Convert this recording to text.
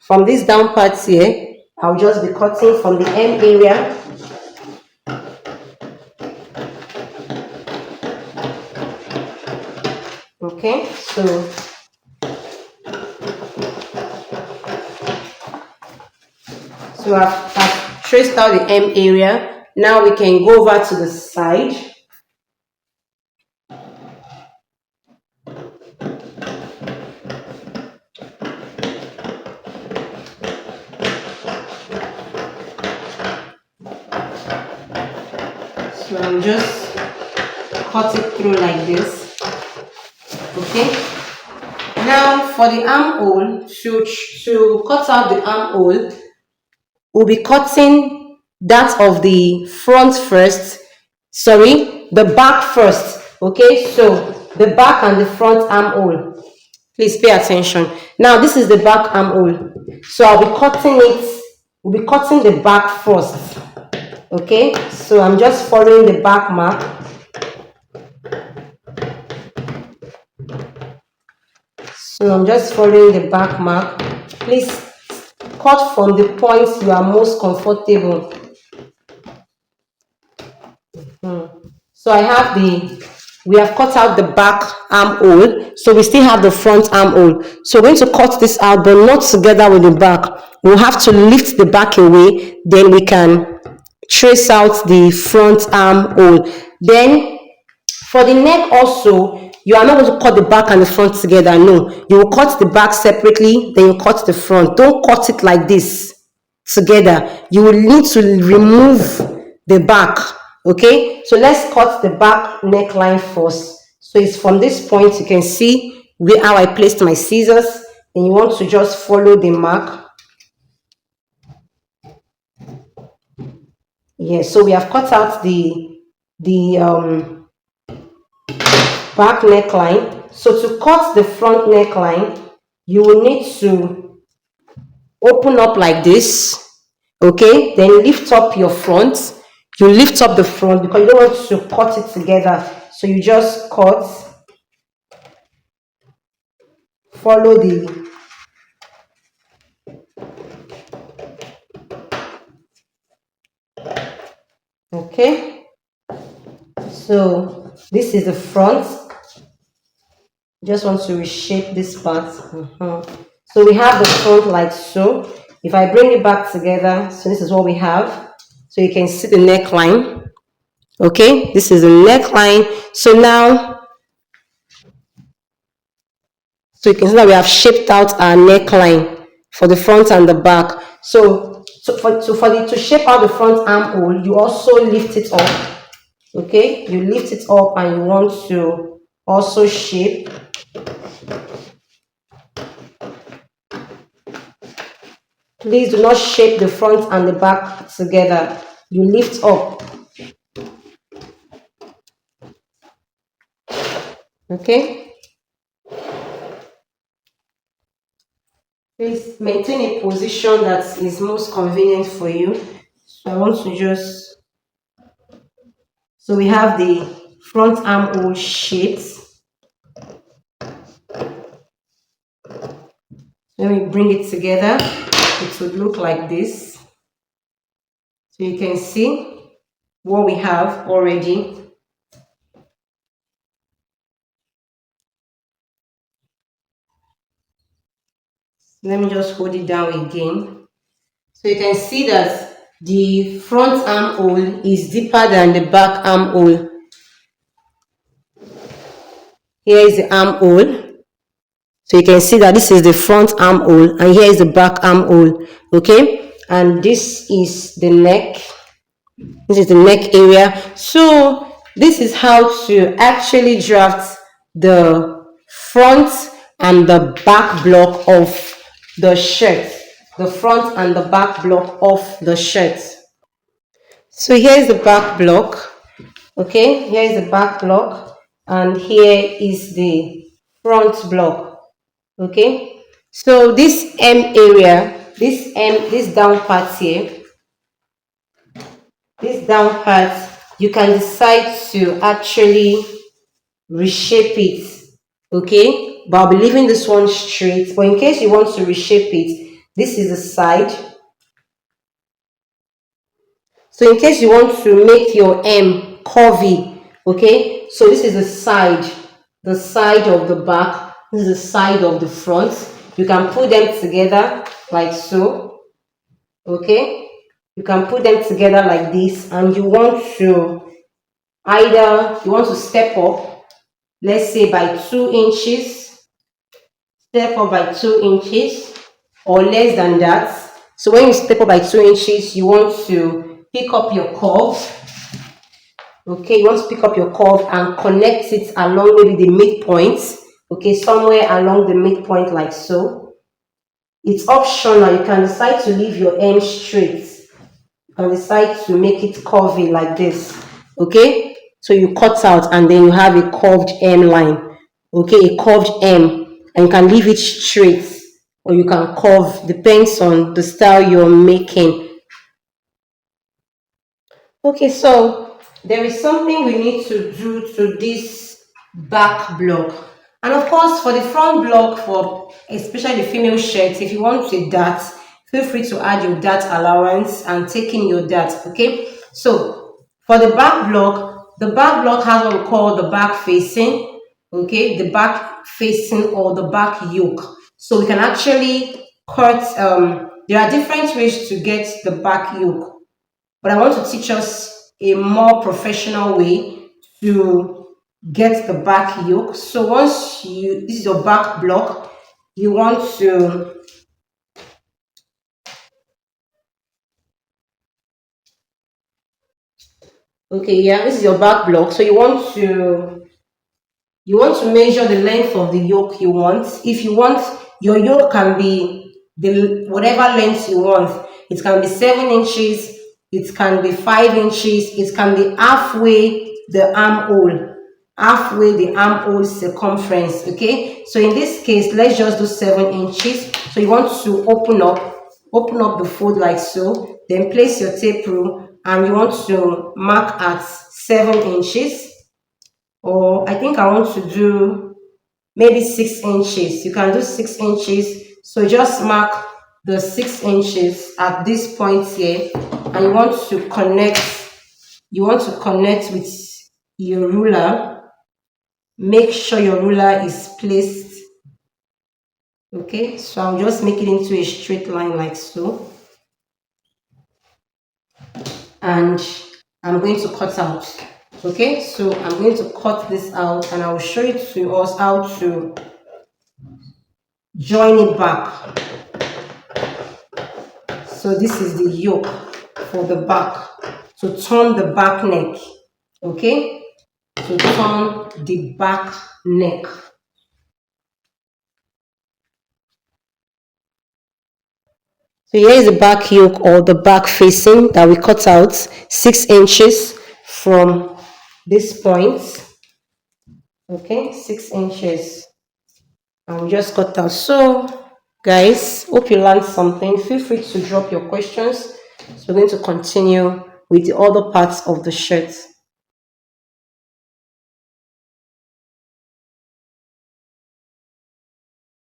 from this down part here, I'll just be cutting from the hem area. Okay, so I've traced out the hem area. Now we can go over to the side. So I'm just cut it through like this. Okay. Now for the armhole, to cut out the armhole, we'll be cutting that of the front first. Sorry, the back first. Okay, so the back and the front armhole. Please pay attention. Now this is the back armhole. So I'll be cutting it. We'll be cutting the back first. Okay, so I'm just following the back mark. So I'm just following the back mark. Please cut from the points you are most comfortable. So we have cut out the back armhole, so we still have the front armhole. So we're going to cut this out, but not together with the back. We'll have to lift the back away, then we can trace out the front armhole. Then for the neck also, you are not going to cut the back and the front together. No, you will cut the back separately, then you cut the front. Don't cut it like this together. You will need to remove the back. Okay, so let's cut the back neckline first. So it's from this point, you can see how I placed my scissors, and you want to just follow the mark. Yes, so we have cut out the back neckline. So to cut the front neckline, you will need to open up like this. Okay, then lift up your front. You lift up the front because you don't want to cut it together. So you just cut, follow the okay. So this is the front. Just want to reshape this part. So we have the front like so. If I bring it back together, so this is what we have. So you can see the neckline. Okay, this is the neckline. So now, so you can see that we have shaped out our neckline for the front and the back. So to shape out the front armhole, you also lift it up. Okay, you lift it up and you want to also shape. Please do not shape the front and the back together. You lift up. Okay. Please maintain a position that is most convenient for you. So I want to just, so we have the front armhole shaped. When we bring it together, it would look like this. So you can see what we have already. Let me just hold it down again. So you can see that the front armhole is deeper than the back armhole. Here is the armhole. So you can see that this is the front armhole and here is the back armhole. Okay, and this is the neck. This is the neck area. So this is how to actually draft the front and the back block of the shirt. The front and the back block of the shirt. So here is the back block. Okay, here is the back block and here is the front block. Okay, so this M area, this down part here, this down part, you can decide to actually reshape it. Okay, but I'll be leaving this one straight. But in case you want to reshape it, This is the side. So in case you want to make your M curvy, okay, so this is the side of the back, this is the side of the front. You can put them together like so, okay. You can put them together like this, and you want to step up, let's say by 2 inches, step up by 2 inches or less than that. So when you step up by 2 inches, you want to pick up your curve. Okay, you want to pick up your curve and connect it along maybe the midpoint. Okay, somewhere along the midpoint like so. It's optional. You can decide to leave your M straight. You can decide to make it curvy like this. Okay, so you cut out and then you have a curved M line. Okay, a curved M, and you can leave it straight or you can curve, depends on the style you're making. Okay, so there is something we need to do to this back block. And of course, for the front block, for especially the female shirts, if you want a dart, feel free to add your dart allowance and take in your dart, okay? So for the back block has what we call the back facing, okay? The back facing or the back yoke. So we can actually cut, there are different ways to get the back yoke, but I want to teach us a more professional way to get the back yoke. So once this is your back block, you want to, okay, yeah, this is your back block. So you want to measure the length of the yoke you want. If you want, your yoke can be whatever length you want. It can be 7 inches, it can be 5 inches, it can be halfway the armhole circumference. Okay, so in this case, let's just do 7 inches. So you want to open up the fold like so, then place your tape rule, and you want to mark at 7 inches. Or I think I want to do maybe 6 inches. You can do 6 inches. So just mark the 6 inches at this point here, and you want to connect with your ruler. Make sure your ruler is placed. Okay, so I'll just make it into a straight line like so, and I'm going to cut out. Okay, so I'm going to cut this out and I will show it to us how to join it back. So this is the yoke for the back, to turn the back neck. Okay, to turn the back neck. So here is the back yoke or the back facing that we cut out 6 inches from this point. Okay, 6 inches. And we just cut out. So guys, hope you learned something. Feel free to drop your questions. So we're going to continue with the other parts of the shirt.